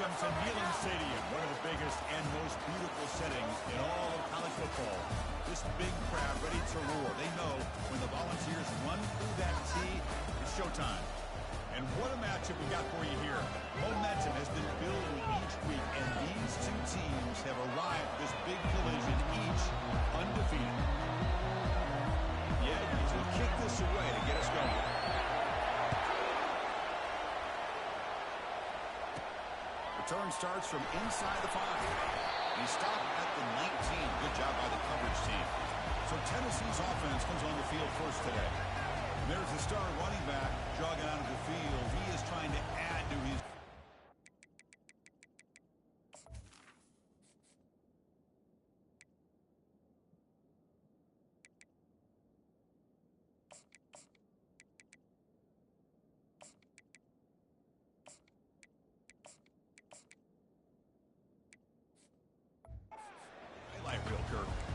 Welcome to Neyland Stadium, one of the biggest and most beautiful settings in all of college football. This big crowd ready to roar. They know when the Volunteers run through that tee, it's showtime. And what a matchup we got for you here. Momentum has been building each week, and these two teams have arrived at this big collision, each undefeated. The Aggies will kick this away to get us going. Return starts from inside the 5. He stopped at the 19. Good job by the coverage team. So Tennessee's offense comes on the field first today. There's the star running back jogging out of the field. He is trying to add to his...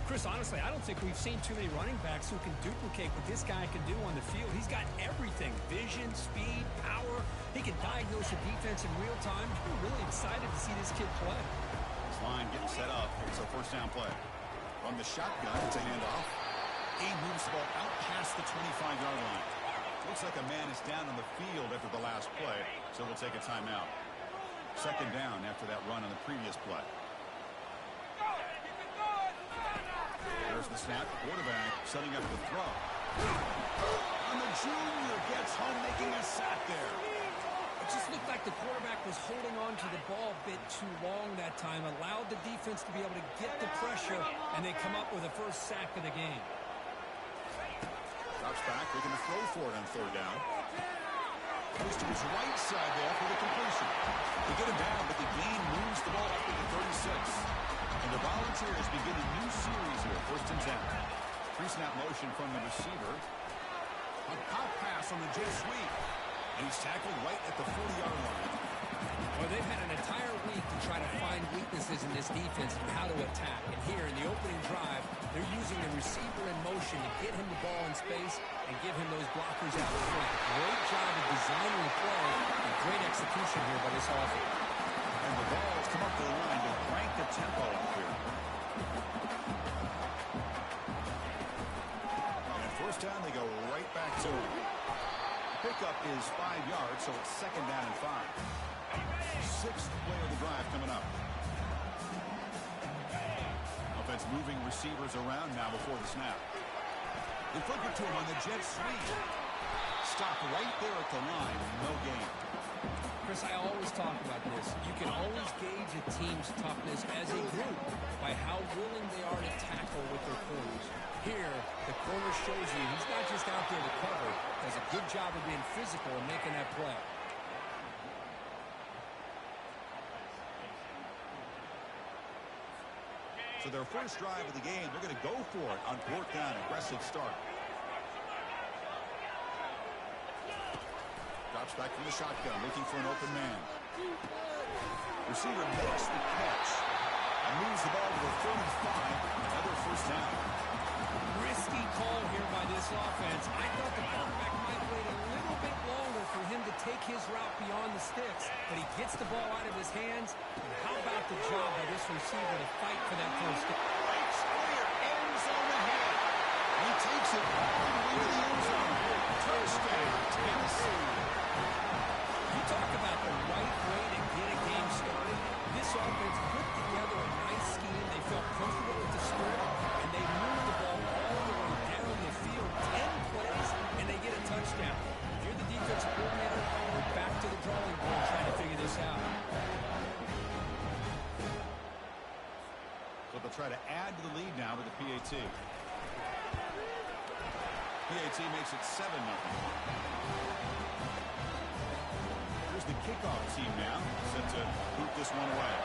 Chris, honestly, I don't think we've seen too many running backs who can duplicate what this guy can do on the field. He's got everything: vision, speed, power. He can diagnose a defense in real time. We're really excited to see this kid play. This line getting set up. It's a first down play. From the shotgun, it's a handoff. He moves the ball out past the 25-yard line. Looks like a man is down on the field after the last play, so we'll take a timeout. Second down after that run on the previous play. There's the snap. Quarterback setting up the throw. And the junior gets home, making a sack there. It just looked like the quarterback was holding on to the ball a bit too long that time, allowed the defense to be able to get the pressure, and they come up with a first sack of the game. Drops back, looking to throw for it on third down. Goes to his right side there for the completion. They get him down, but the gain moves the ball up to the 36. And the Volunteers begin a new series here, first and 10. Pre-snap motion from the receiver. A pop pass on the jet sweep. And he's tackled right at the 40-yard line. Well, they've had an entire week to try to find weaknesses in this defense and how to attack. And here in the opening drive, they're using the receiver in motion to get him the ball in space and give him those blockers out front. Great job of designing the play and great execution here by this offense. And the ball has come up to the line to crank the tempo up here. And first down, they go right back to him. Pickup is 5 yards, so it's second down and 5. Sixth play of the drive coming up. Offense moving receivers around now before the snap. They flip it to him on the jet sweep. Stop right there at the line. No gain. Chris, I always talk about this. You can always gauge a team's toughness as a group by how willing they are to tackle with their corners. Here, the corner shows you he's not just out there to cover. Does a good job of being physical and making that play. So their first drive of the game, they're going to go for it on fourth down. Aggressive start. Drops back from the shotgun, looking for an open man. Receiver makes the catch and moves the ball to the 35. Another first down. Risky call here by this offense. I thought the quarterback might wait a little bit longer for him to take his route beyond the sticks, but he gets the ball out of his hands. And how about the job by this receiver to fight for that first down? Right square, end zone ahead. He takes it all the way to the end zone. Touchdown, Tennessee. You talk about the right way to get a game started. This offense put together a nice scheme. They felt comfortable with the script, and they moved the ball all the way down the field. 10 plays, and they get a touchdown. If you're the defensive coordinator, we're back to the drawing board trying to figure this out. So they'll try to add to the lead now with the PAT. PAT makes it 7-0. Here's the kickoff team now, set to boot this one away.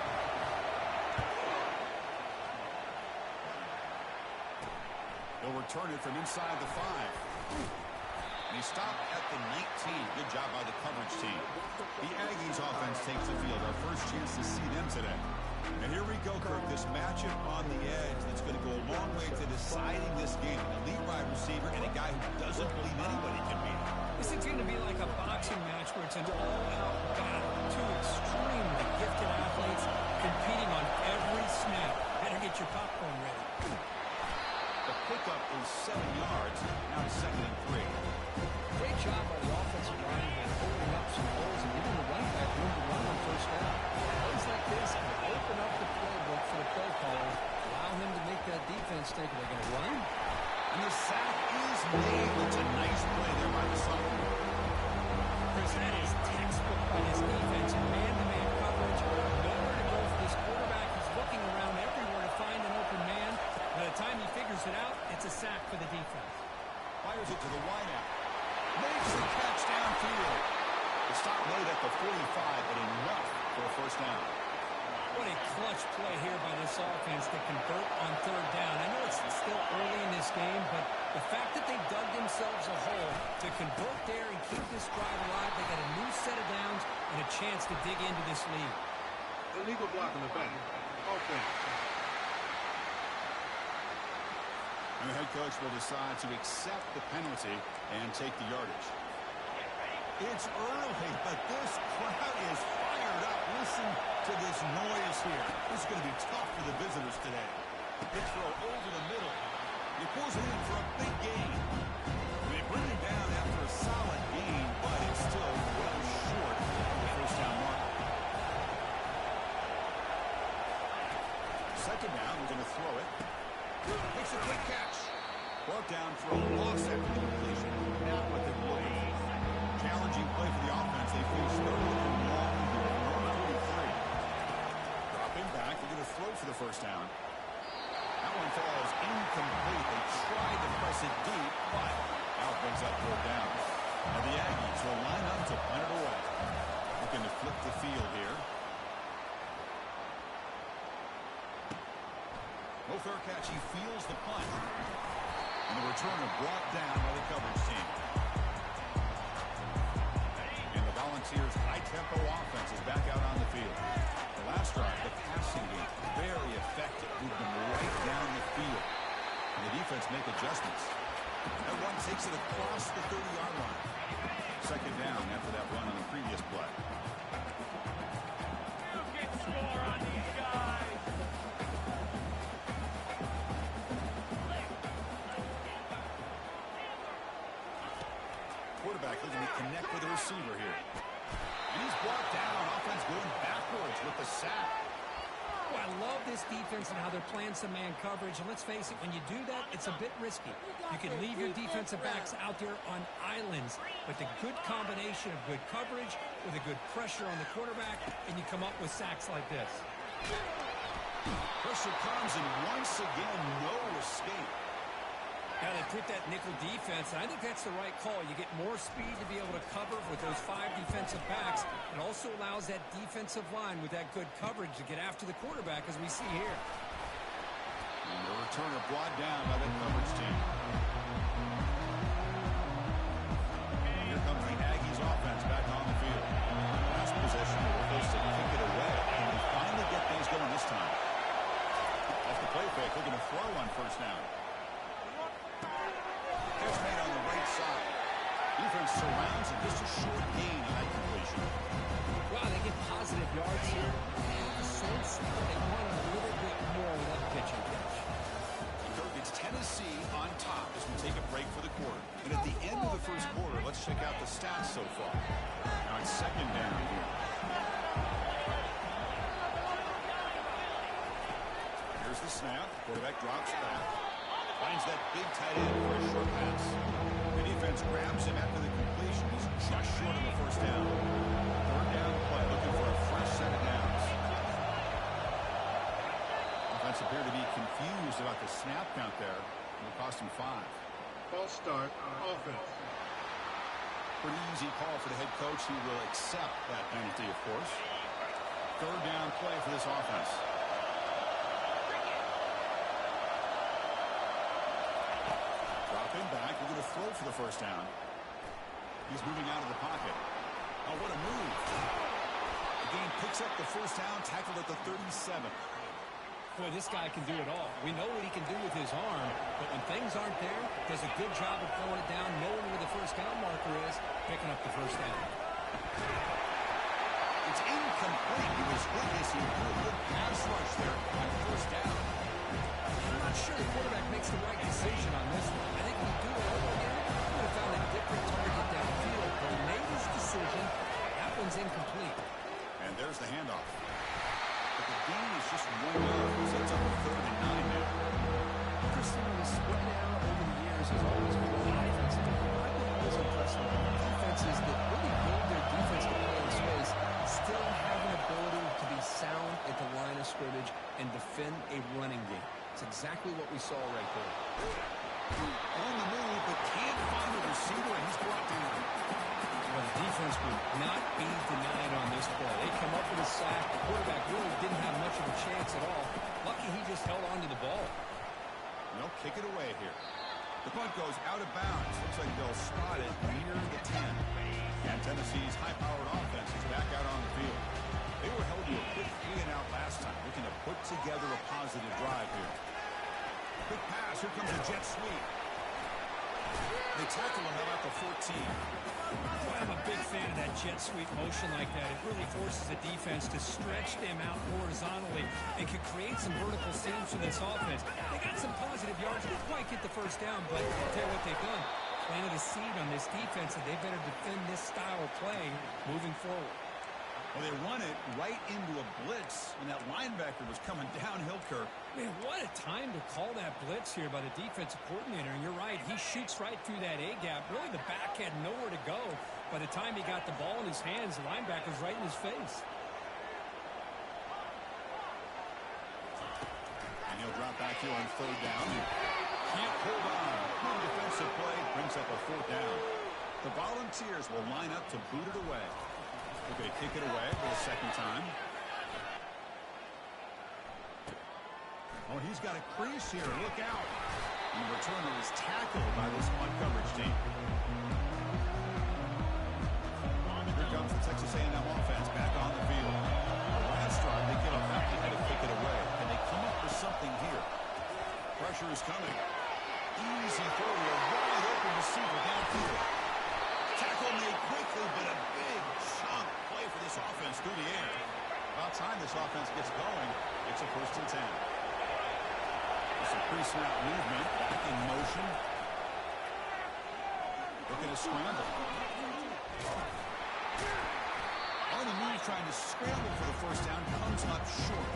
They'll return it from inside the 5. And he stopped at the 19. Good job by the coverage team. The Aggies offense takes the field. Our first chance to see them today. And here we go, Kirk. This matchup on the edge that's going to go a long way to deciding this game. An elite wide receiver and a guy who doesn't believe anybody can beat him. This is going to be like a boxing match where it's an all-out battle. Two extremely gifted athletes. 7 yards. Now it's 2nd and 3. Great job by the offensive line of holding up some holes and giving the running back room to run on first down. Plays like this can open up the playbook for the play callers, allow him to make that defense think they're going to run. And the sack is made. It's a nice play there by the sophomore. Chris, that is textbook by this defense. Man-to-man coverage. Nowhere to go for this quarterback. He's looking around everywhere to find an open man. By the time he figures it out, it's a sack for the defense. Fires it to the wideout. Makes the catch downfield. The stop made at the 45, but enough for a first down. What a clutch play here by this offense to convert on 3rd down. I know it's still early in this game, but the fact that they dug themselves a hole to convert there and keep this drive alive, they got a new set of downs and a chance to dig into this lead. Illegal block in the back. Offense. And the head coach will decide to accept the penalty and take the yardage. It's early, but this crowd is fired up. Listen to this noise here. This is going to be tough for the visitors today. Big throw over the middle. He pulls it in for a big gain. They bring him down after a solid gain, but it's still well short of the first down mark. 2nd down, we're going to throw it. Makes a quick catch. Brought down for a loss after the completion. Not what they're looking for. Challenging play for the offense. They face 3rd and long here. Number 43. Dropping back. They're going to throw for the first down. That one falls incomplete. They tried to press it deep, but now it brings up 4th down. And the Aggies will line up to punt it away. Looking to flip the field here. No fair catch. He feels the punt. And the returner brought down by the coverage team. And the Volunteers' high-tempo offense is back out on the field. The last drive, the passing game, very effective. Moved them right down the field. And the defense make adjustments. That one takes it across the 30-yard line. 2nd down after that run on the previous play. You can score on these guys. Quarterback looking to connect with the receiver here. And he's brought down. Offense going backwards with the sack. Oh, I love this defense and how they're playing some man coverage. And let's face it, when you do that, it's a bit risky. You can leave your defensive backs out there on islands, but the good combination of good coverage with a good pressure on the quarterback, and you come up with sacks like this. Pressure comes, and once again, no escape. Now they put that nickel defense, and I think that's the right call. You get more speed to be able to cover with those 5 defensive backs. It also allows that defensive line with that good coverage to get after the quarterback, as we see here. And the returner brought down by the coverage team. Here comes the Aggies offense back on the field. Last possession, they were forced to kick it away. And they finally get things going this time. Off the play fake, looking to throw on first down. Catch made on the right side. Defense surrounds him. Just a short gain on that completion. Wow, they get positive yards here. And the Saints, they want a little bit more with that pitching catch. Dirk, it's Tennessee on top as we take a break for the quarter. And at the end of the first quarter, let's check out the stats so far. Now it's 2nd down here. Here's the snap. Quarterback drops back. Finds that big tight end for a short pass. The defense grabs him after the completion. He's just short of the first down. 3rd down play, looking for a fresh set of downs. Offense appear to be confused about the snap count there. It'll cost him 5. False start on offense. Pretty easy call for the head coach. He will accept that penalty, of course. 3rd down play for this offense. Back, we're going to throw for the first down. He's moving out of the pocket. Oh, what a move. The game picks up the first down, tackled at the 37. Boy, this guy can do it all. We know what he can do with his arm, but when things aren't there, does a good job of pulling it down, knowing where the first down marker is, picking up the first down. It's incomplete. He was hit as he threw a good pass rush there on first down. I'm not sure the quarterback makes the right decision on this one. I think if we do it over again, he would have found a different target downfield, but he made his decision. That one's incomplete. And there's the handoff. But the game is just 1 yard. So it's up to 3rd and 9 now. Interesting, when he's spread out over the years, has always been really offensive. I've been always impressed with defenses that really build their defense to play in space, still have an ability to be sound at the line of scrimmage and defend a running game. It's exactly what we saw right there. On the move, but can't find a receiver, and he's brought down. Well, the defense would not be denied on this play. They come up with a sack. The quarterback really didn't have much of a chance at all. Lucky he just held on to the ball. They'll kick it away here. The punt goes out of bounds. Looks like they'll spot it near the 10. And Tennessee's high-powered offense is back out on the field. They were held to a quick 3-and-out last time, looking to put together a positive drive here. Quick pass. Here comes a jet sweep. They tackle him out at the 14. Boy, I'm a big fan of that jet sweep motion like that. It really forces the defense to stretch them out horizontally and can create some vertical seams for this offense. They got some positive yards. Didn't quite get the first down, but I'll tell you what they've done. Planted a seed on this defense, and they better defend this style of playing moving forward. Well, they run it right into a blitz, and that linebacker was coming downhill, Kirk. Man, what a time to call that blitz here by the defensive coordinator. And you're right, he shoots right through that A-gap. Really, the back had nowhere to go. By the time he got the ball in his hands, the linebacker's right in his face. And he'll drop back here on 3rd down. Can't hold on. Good defensive play brings up a 4th down. The Volunteers will line up to boot it away. They're going to kick it away for the 2nd time. Oh, he's got a crease here. Look out. And the returner is tackled by this punt coverage team. Here comes the Texas A&M offense back on the field. Last drive, they get up back and to kick it away. And they come up with something here. Pressure is coming. Easy throw to a wide open receiver downfield. Tackle made quickly, but a big chunk play for this offense through the air. About time this offense gets going, it's a 1st and 10. Some pre-snap movement, back in motion. Looking to scramble. On the move, trying to scramble for the 1st down, comes up short.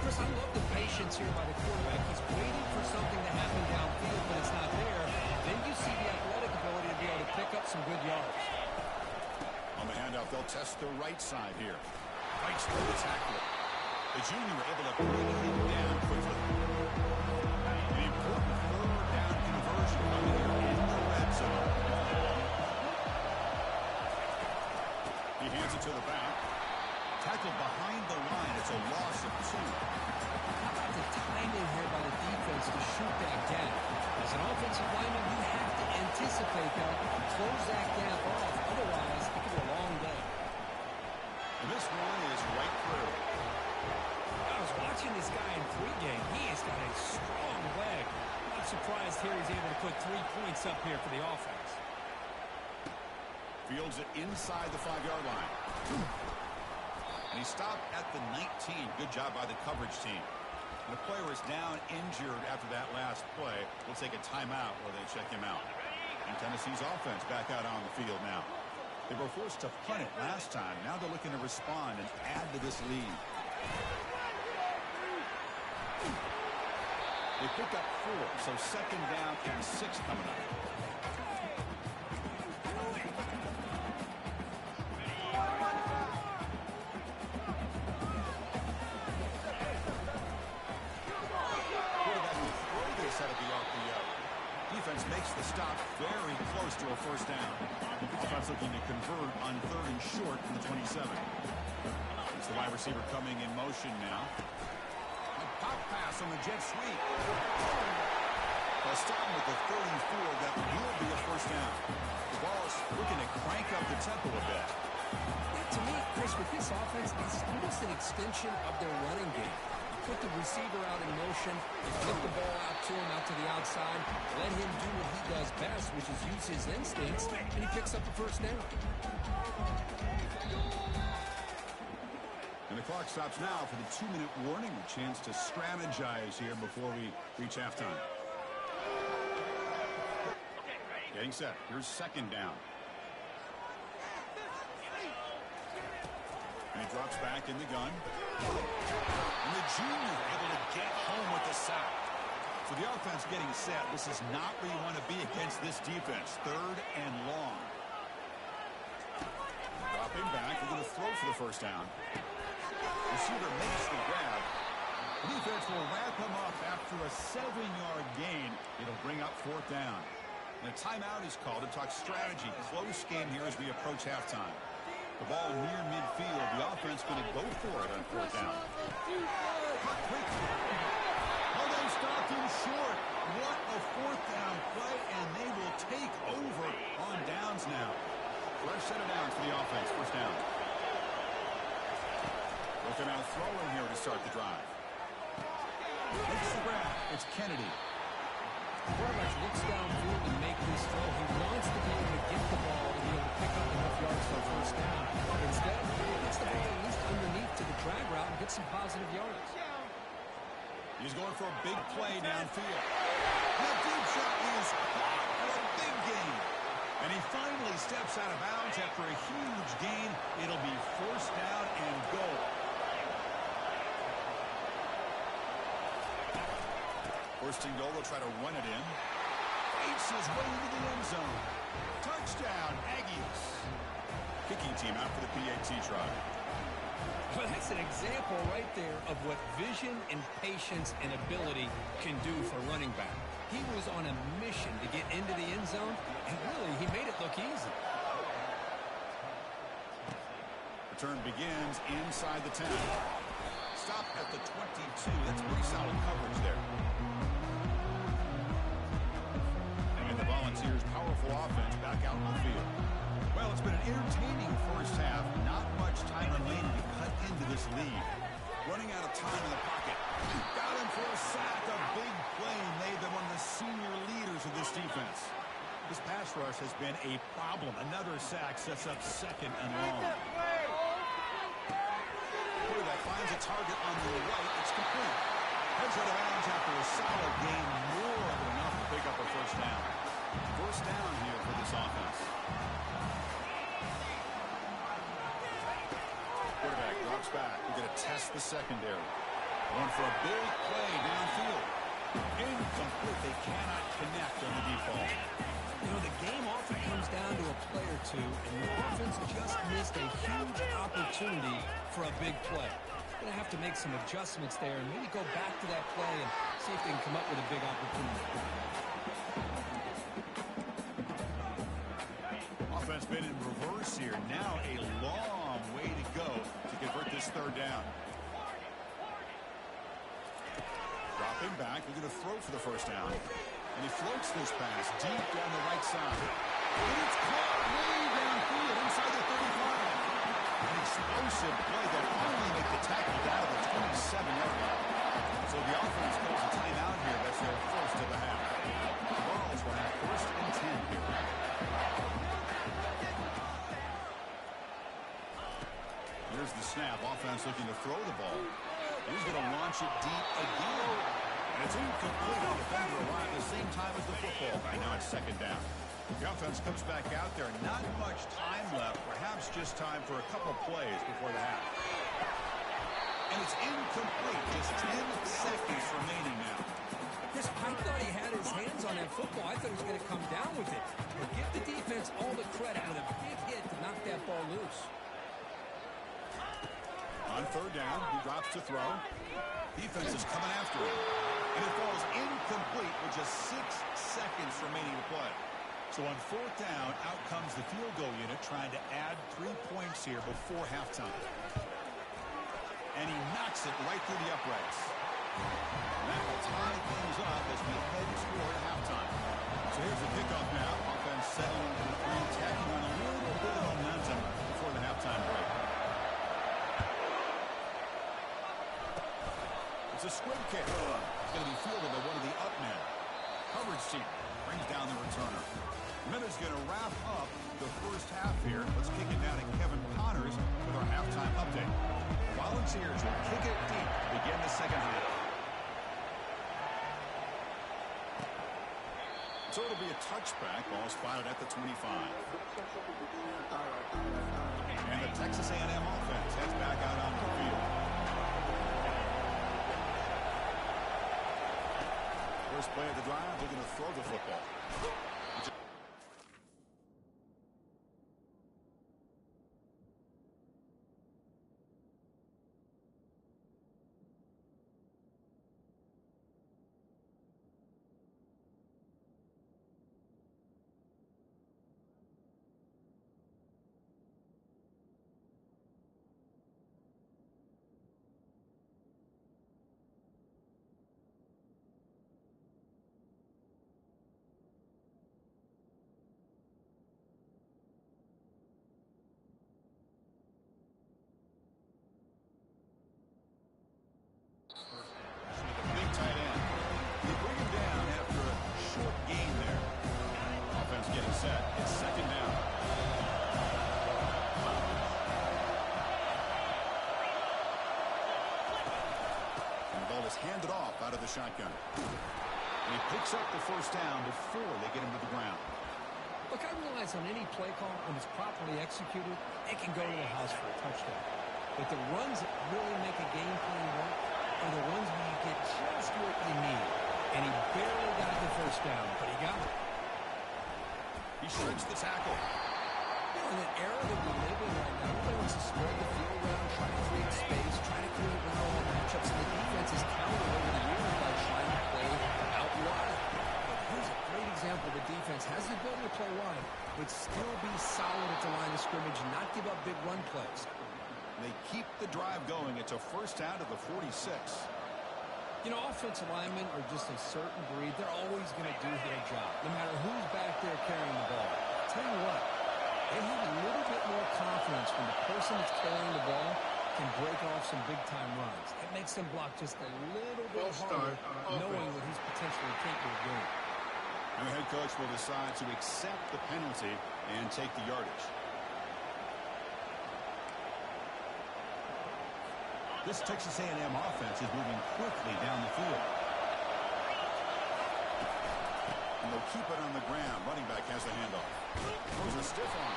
Chris, I love the patience here by the quarterback. He's waiting for something to happen downfield, but it's not there. Then you see the athletic ability to be able to pick up some good yards. On the handoff, they'll test the right side here. Fights through the tackle. The junior able to bring him down quickly. An important 3rd down conversion coming here in the red zone. He hands it to the back. Tackled behind the line. It's a loss of 2. How about the timing here by the defense to shoot that gap? As an offensive lineman, you have to anticipate that, close that gap off. Otherwise, it could be a long day. And this one is right through. I was watching this guy in pregame. He has got a strong leg. I'm surprised here he's able to put 3 points up here for the offense. Fields it inside the 5-yard line. And he stopped at the 19. Good job by the coverage team. The player is down injured after that last play. We'll take a timeout while they check him out. And Tennessee's offense back out on the field now. They were forced to punt it last time. Now they're looking to respond and add to this lead. They pick up 4, so 2nd down and 6 coming up. Defense makes the stop very close to a 1st down. Offense looking to convert on 3rd and short in the 27. It's the wide receiver coming in motion now. A pop pass on the jet sweep. They'll stop with the 34. That will be a 1st down. The ball is looking to crank up the tempo a bit. To me, Chris, with this offense, it's almost an extension of their running game. Put the receiver out in motion, flip the ball out to him, out to the outside, let him do what he does best, which is use his instincts, and he picks up the 1st down. And the clock stops now for the 2-minute warning. A chance to strategize here before we reach halftime. Getting set. Here's second down. And he drops back in the gun. And the junior able to get home with the sack. So the offense getting set. This is not where you want to be against this defense. Third and long. Dropping back. We're going to throw for the first down. Receiver makes the grab. The defense will wrap him up after a 7-yard gain. It'll bring up fourth down. And a timeout is called to talk strategy. Close game here as we approach halftime. The ball near midfield. The offense going to go for it on fourth down. Oh, they stopped him short. What a fourth down play, and they will take over on downs now. Fresh set of downs for the offense. First down. Looking out throwing here to start the drive. Makes the grab. It's Kennedy. The quarterback looks downfield to make this throw. He wants to be able to get the ball to be able to pick up enough yards for a first down. Instead, he gets the ball at least underneath to the drag route and get some positive yards. He's going for a big play downfield. That deep shot is caught for a big gain. And he finally steps out of bounds after a huge gain. It'll be first down and goal. First and goal, they'll try to run it in. Fakes his way into the end zone. Touchdown, Aggies. Kicking team out for the PAT try. Well, that's an example right there of what vision and patience and ability can do for running back. He was on a mission to get into the end zone, and really, he made it look easy. Return begins inside the 10. Stop at the 22. That's pretty solid coverage there. And the Volunteers' powerful offense back out on the field. Well, it's been an entertaining first half. Not much time remaining to cut into this lead. Running out of time in the pocket. Got him for a sack. A big play made them one of the senior leaders of this defense. This pass rush has been a problem. Another sack sets up second and long. Quarterback finds a target on the right. It's complete. Heads out of bounds after a solid gain. More than enough to pick up a first down. First down here for this offense. Quarterback drops back. We're going to test the secondary. Going for a big play downfield. Incomplete. They cannot connect on the default. You know, the game often comes down to a play or two, and the offense just missed a huge opportunity for a big play. Going to have to make some adjustments there and maybe go back to that play and see if they can come up with a big opportunity. Offense been in reverse here. Now a long way to go to convert this third down. Dropping back. We're going to throw for the first down. And he floats this pass deep down the right side. And it's caught way downfield inside the 35. An explosive play that finally make the tackle down to the 27-yard line. So the offense calls a timeout here. That's their first of the half. The Vols will have first and 10 here. Here's the snap. Offense looking to throw the ball. He's going to launch it deep again. And it's incomplete. The defender arrived at the same time as the football. Right now it's second down. The offense comes back out there. Not much time left. Perhaps just time for a couple plays before the half. And it's incomplete. Just 10 seconds remaining now. Chris, I thought he had his hands on that football. I thought he was going to come down with it. But give the defense all the credit with a big hit to knock that ball loose. On third down, he drops to throw. Defense is coming after him. And it falls incomplete with just 6 seconds remaining to play. So on fourth down, out comes the field goal unit trying to add 3 points here before halftime. And he knocks it right through the uprights. And that will tie things up as we head toward halftime. So here's the kickoff now. Offense settling for 3, tacking on a little bit of momentum before the halftime break. It's a squib kick. It's going to be fielded by one of the up men. Coverage team brings down the returner. Minutes going to wrap up the first half here. Let's kick it down to Kevin Connors with our halftime update. Volunteers will kick it deep to begin the second half. So it'll be a touchback. Ball spotted at the 25. And the Texas A&M offense heads back out onto the field. First play of the drive, they're going to throw the football. Handed off out of the shotgun. And he picks up the first down before they get him to the ground. Look, I realize on any play call, when it's properly executed, it can go to the house for a touchdown. But the runs that really make a game plan work are the ones where you get just what you need. And he barely got the first down, but he got it. He shreds the tackle. In an era that we live in right now, everybody wants to spread the field around, try to create space, try to create one-on-one matchups, and the defense is counted over the years by trying to play out wide. But here's a great example. The defense has the ability to play wide, but still be solid at the line of scrimmage and not give up big run plays. They keep the drive going. It's a first down to the 46. You know, offensive linemen are just a certain breed. They're always going to do their job, no matter who's back there carrying the ball. I'll tell you what. They have a little bit more confidence when the person that's carrying the ball can break off some big-time runs. It makes them block just a little bit harder, knowing what he's potentially capable of doing. And the head coach will decide to accept the penalty and take the yardage. This Texas A&M offense is moving quickly down the field. And they'll keep it on the ground. Running back has the handoff. Throws a stiff arm.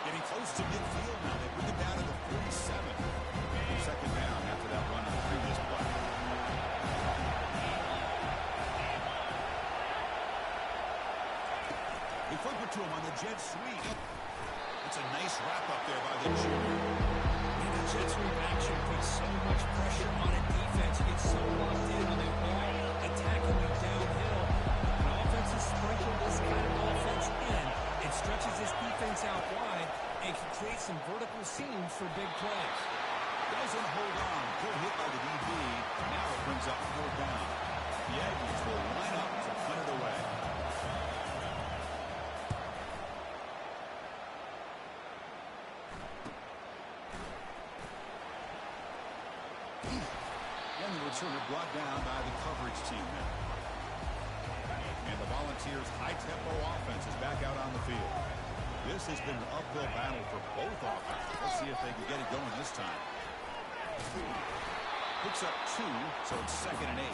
Getting close to midfield now. They bring it down to the 47. Second down after that run on the previous play. They flip it to him on the jet sweep. It's a nice wrap up there by the junior. And the jet sweep action puts so much pressure on a defense. You get so locked in when they are attacking you downhill. Sprinkle this kind of offense in. It stretches this defense out wide and can create some vertical seams for big plays. Doesn't hold on. Good hit by the DB. Now it brings up fourth down. The Aggies will line up to punt it away. And the returner brought down by the coverage team now. And the Volunteers' high-tempo offense is back out on the field. This has been an uphill battle for both offenses. Let's see if they can get it going this time. Picks up 2, so it's 2nd and 8.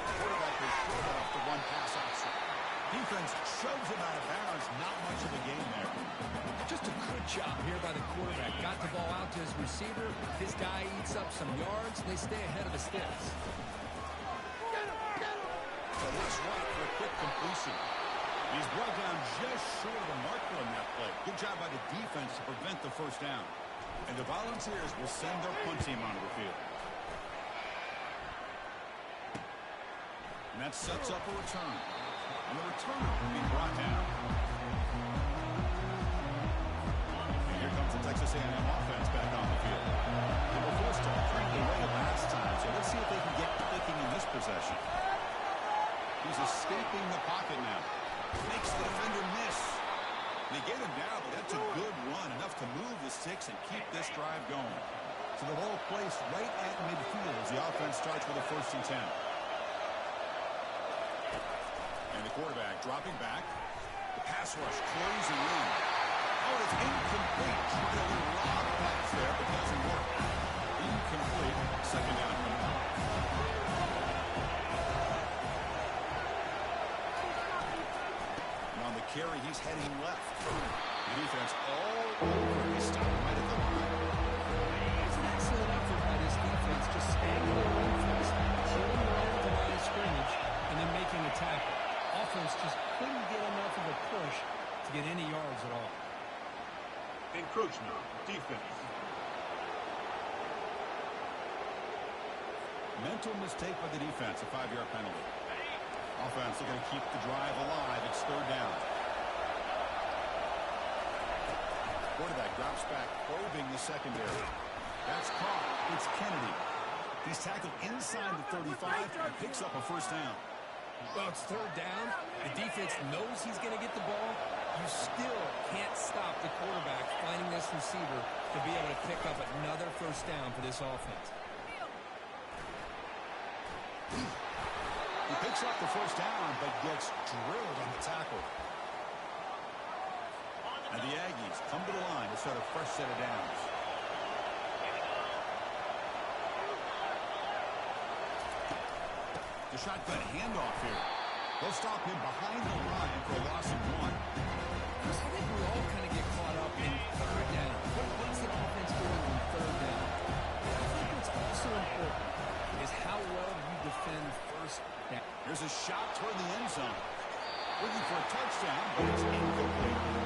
Quarterback is short off the one pass option. Defense shoves him out of bounds. Not much of a game there. Just a good job here by the quarterback. Got the ball out to his receiver. His guy eats up some yards. They stay ahead of the sticks. So that's right for a quick completion. He's brought down just short of the marker on that play. Good job by the defense to prevent the first down. And the Volunteers will send their punt team onto the field. And that sets up a return. And the returner will be brought down. And here comes the Texas A&M offense back on the field. They were forced to bring the way last time, so let's see if they can get clicking in this possession. He's escaping the pocket now. Makes the defender miss. And he get him down, but that's a good run, enough to move the sticks and keep this drive going. So the ball placed right at midfield as the offense starts with a 1st and 10. And the quarterback dropping back. The pass rush closing in. Oh, it's incomplete. Tried a little lob pass there, but doesn't work. Incomplete. 2nd down. And on the carry, he's heading left. The defense all over. He stopped right at the line. It's an excellent effort by this defense, just staying in their own place, holding the line at the line of scrimmage, and then making a tackle. Offense just couldn't get enough of a push to get any yards at all. Encroachment, defense. Mental mistake by the defense, a 5-yard penalty. Offense looking to keep the drive alive. It's 3rd down. Quarterback drops back, probing the secondary. That's caught. It's Kennedy. He's tackled inside the 35 and picks up a 1st down. Well, it's 3rd down. The defense knows he's going to get the ball. You still can't stop the quarterback finding this receiver to be able to pick up another 1st down for this offense. He picks up the 1st down, but gets drilled on the tackle. And the Aggies come to the line to start a fresh set of downs. The shotgun handoff here. They'll stop him behind the line for a loss of 1. Chris, I think we all kind of get caught up in 3rd down. What's the offense doing on 3rd down? I think what's also important is how well you defend 1st down. Here's a shot toward the end zone. Looking for a touchdown, but it's incomplete.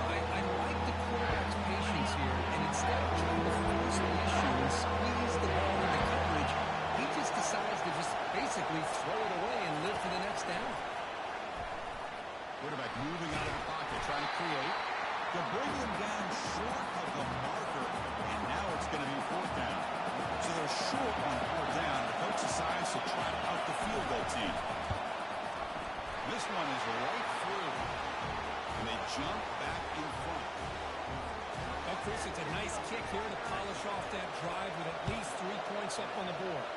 I like the quarterback's patience here, and instead of trying to force the issue and squeeze the ball into coverage, he just decides to just basically throw it away and live for the next down. Quarterback moving out of the pocket, trying to create. They'll bring him down short of the marker, and now it's going to be 4th down. So they're short on 4th down. The coach decides to try out the field goal team. This one is right through, and they jump back in front. Well, Chris, it's a nice kick here to polish off that drive with at least 3 points up on the board.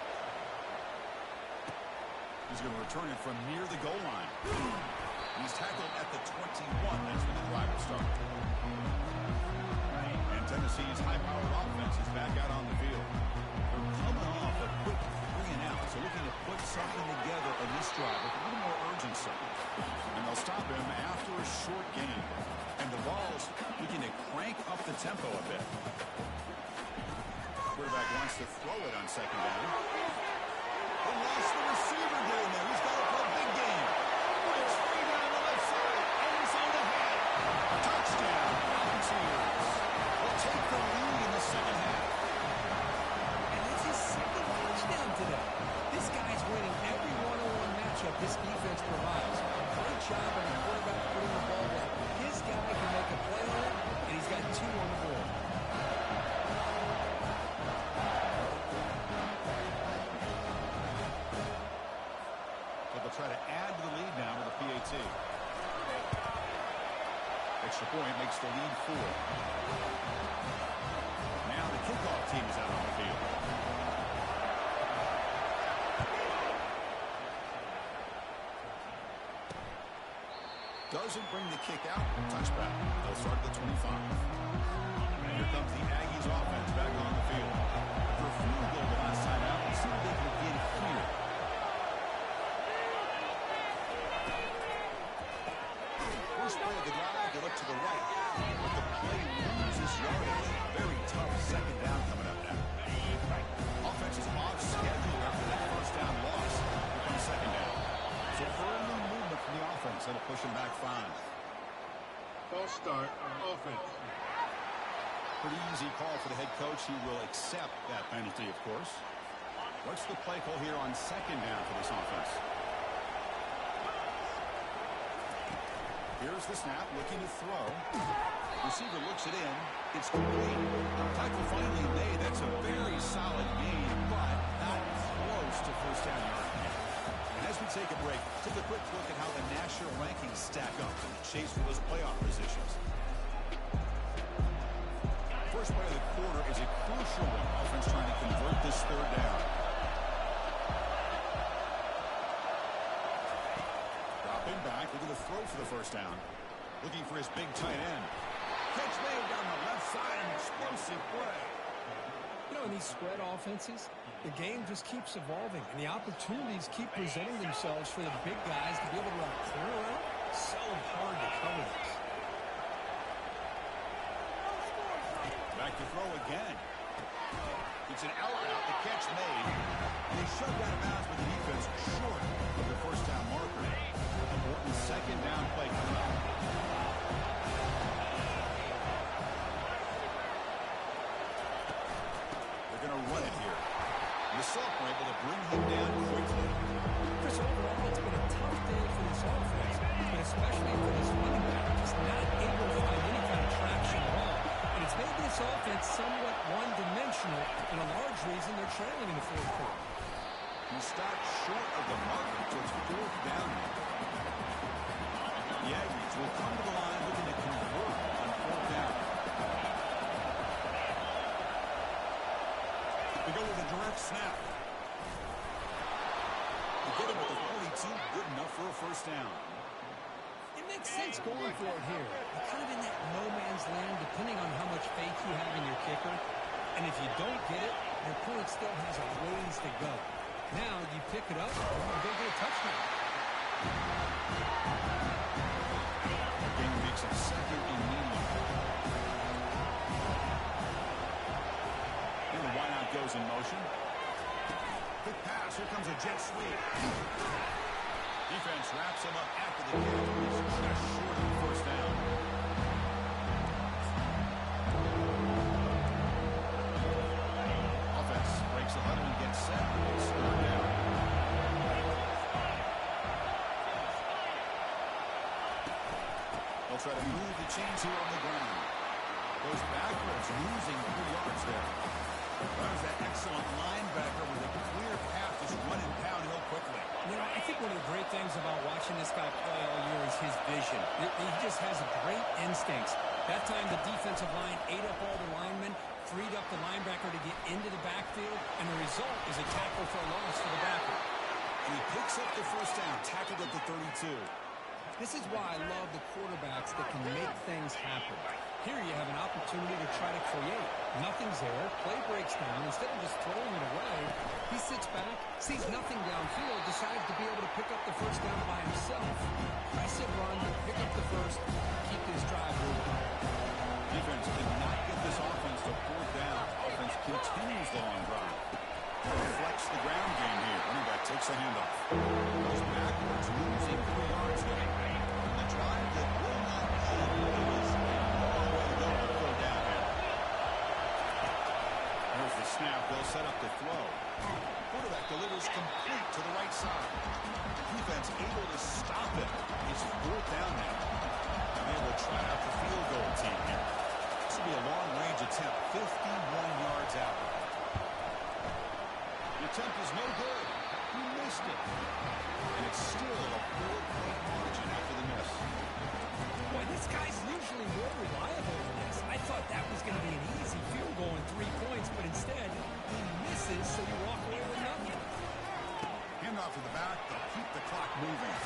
He's going to return it from near the goal line. He's tackled at the 21. That's when the drive will start. And Tennessee's high-powered offense is back out on the field. They're coming off a quick 3-and-out, so looking to put something together in this drive with a little more urgency. And they'll stop him after a short game. And the Vols looking to crank up the tempo a bit. Quarterback wants to throw it on 2nd down. They lost the receiver down there. He's got to play a big game. It's free down the left side. End zone ahead. Touchdown. Volunteers will take the lead in the 2nd half. And it's his 2nd touchdown today. This guy's winning every one-on-one matchup this defense provides. Great job by the quarterback putting the ball where his guy can make a play on it, and he's got 2 on the board. Try to add to the lead now with a PAT. Extra point makes the lead 4. Now the kickoff team is out on the field. Doesn't bring the kick out. Touchback. They'll start at the 25. And here comes the Aggies offense back on the field. For a field goal the last time out, let's see what they can get here. Play of the drive, they look to the right, but the play loses yardage. Very tough 2nd down coming up now. Offense is off schedule after that 1st down loss. Here comes 2nd down. So early movement from the offense that'll push them back 5. False start on offense. Pretty easy call for the head coach. He will accept that penalty, of course. What's the play call here on 2nd down for this offense? Here's the snap, looking to throw. Receiver looks it in. It's complete. Tackle finally made. That's a very solid gain, but not close to 1st down yardage. And As we take a break, take a quick look at how the national rankings stack up in the chase for those playoff positions. First play of the quarter is a crucial one. Offense trying to convert this third down. Dropping back, looking to throw for the first down. Looking for his big tight end. Catch made down the left side, an explosive play. You know, in these spread offenses, the game just keeps evolving, and the opportunities keep presenting themselves for the big guys to be able to run a corner out. So hard to cover this. Back to throw again. It's an out route, the catch made. And he shoved out of bounds with the defense short of the first down marker. Important second down play coming up. They're going to run it here. The sophomore able to bring him down quickly. Chris, overall, it's been a tough day for this offense, but especially for this running back. Just not able to find any kind of traction at all. And it's made this offense somewhat one-dimensional, and a large reason they're trailing in the fourth quarter. He stopped short of the marker, so it's fourth down. The Aggies will come to the line looking to convert on fourth down. They go with a direct snap. They get him at the 42, good enough for a first down. It makes sense going for it here. You're kind of in that no man's land, depending on how much faith you have in your kicker. And if you don't get it, your opponent still has a ways to go. Now you pick it up and go get a touchdown. Game makes it second and medium. And the wideout goes in motion. Quick pass. Here comes a jet sweep. Defense wraps him up after the catch. He's just short of the first down. Offense breaks the huddle and gets set. It's third down. They'll try to move the chains here on the ground. Goes backwards, losing 3 yards there. That was that excellent linebacker with a clear path, just running downhill quickly. You know, I think one of the great things about watching this guy play all year is his vision. He just has great instincts. That time the defensive line ate up all the linemen, freed up the linebacker to get into the backfield, and the result is a tackle for a loss for the backer. And he picks up the first down, tackled at the 32. This is why I love the quarterbacks that can make things happen. Here you have an opportunity to try to create. Nothing's there. Play breaks down. Instead of just throwing it away, he sits back, sees nothing downfield, decides to be able to pick up the first down by himself. Press it, run, pick up the first, keep this drive moving. Defense cannot get this offense to fourth down. Offense continues the long drive. Flex the ground game here. Running back takes a handoff. Goes backwards, losing 3 yards there. And the drive that will not end. It was a long way to go on third down here. There's the snap. They'll set up the throw. Quarterback delivers complete to the right side. Defense able to stop it. It's fourth down now. And they will try out the field goal team here. This will be a long-range attempt. 51 yards out. The attempt is no good. He missed it. And it's still a 4-point margin after the miss. Boy, this guy's usually more reliable than this. I thought that was going to be an easy field goal in 3 points, but instead, he misses, so you walk away with nothing. Handoff to the back. They'll keep the clock moving.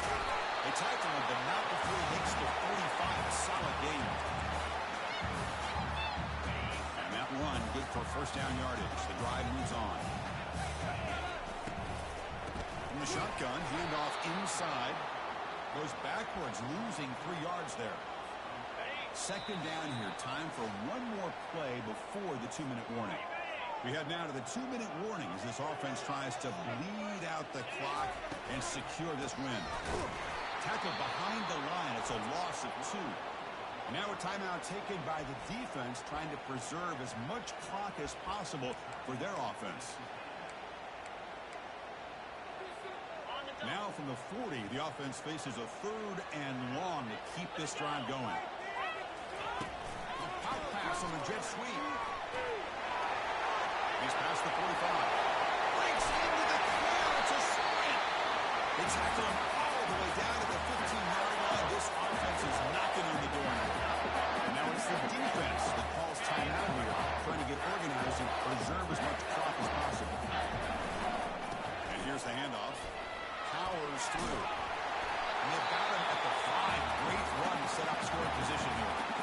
They tackle him, but not before he hits the 45. A solid game. And that run, good for first down yardage. The drive moves on. From the shotgun, handoff inside. Goes backwards, losing 3 yards there. Second down here. Time for one more play before the 2-minute warning. We head now to the 2-minute warning as this offense tries to bleed out the clock and secure this win. Tackled behind the line. It's a loss of 2. Now a timeout taken by the defense, trying to preserve as much clock as possible for their offense. Now from the 40, the offense faces a 3rd and long to keep this drive going. A pop pass on the jet sweep. He's past the 45. Breaks into the clear. It's a sprint. They tackle him all the way down to the 15-yard line. This offense is knocking on the door now. And now it's the defense that calls timeout here, trying to get organized and preserve as much clock as possible. And here's the handoff. Powers through. And they've got him at the 5. Great run to set up scoring position here.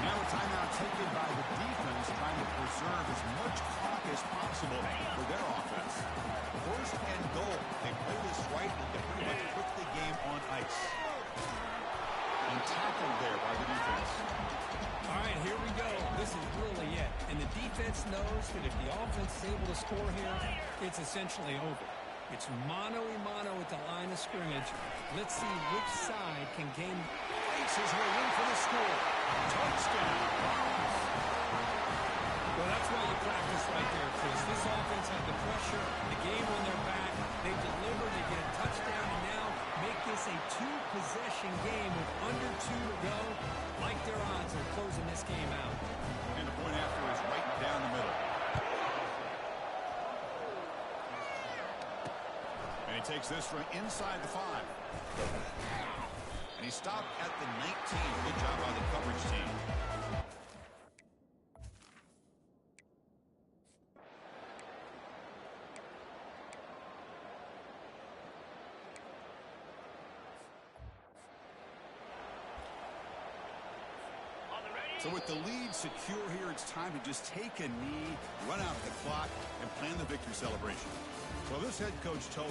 Now a timeout taken by the defense, trying to preserve as much clock as possible for their offense. First and goal. They play this right, they can pretty much put the game on ice. And tackled there by the defense. All right, here we go. This is really it. And the defense knows that if the offense is able to score here, it's essentially over. It's mano-a-mano at the line of scrimmage. Let's see which side can gain. His way in for the score. Touchdown. Well, that's why you practice right there, Chris. This offense had the pressure, the game on their back. They deliver, they get a touchdown, and now make this a 2-possession game with under 2 to go. Like their odds of closing this game out. And the point after is right down the middle. And he takes this from inside the 5. And he stopped at the 19. Good job by the coverage team. So with the lead secure here, it's time to just take a knee, run out the clock, and plan the victory celebration. Well, this head coach told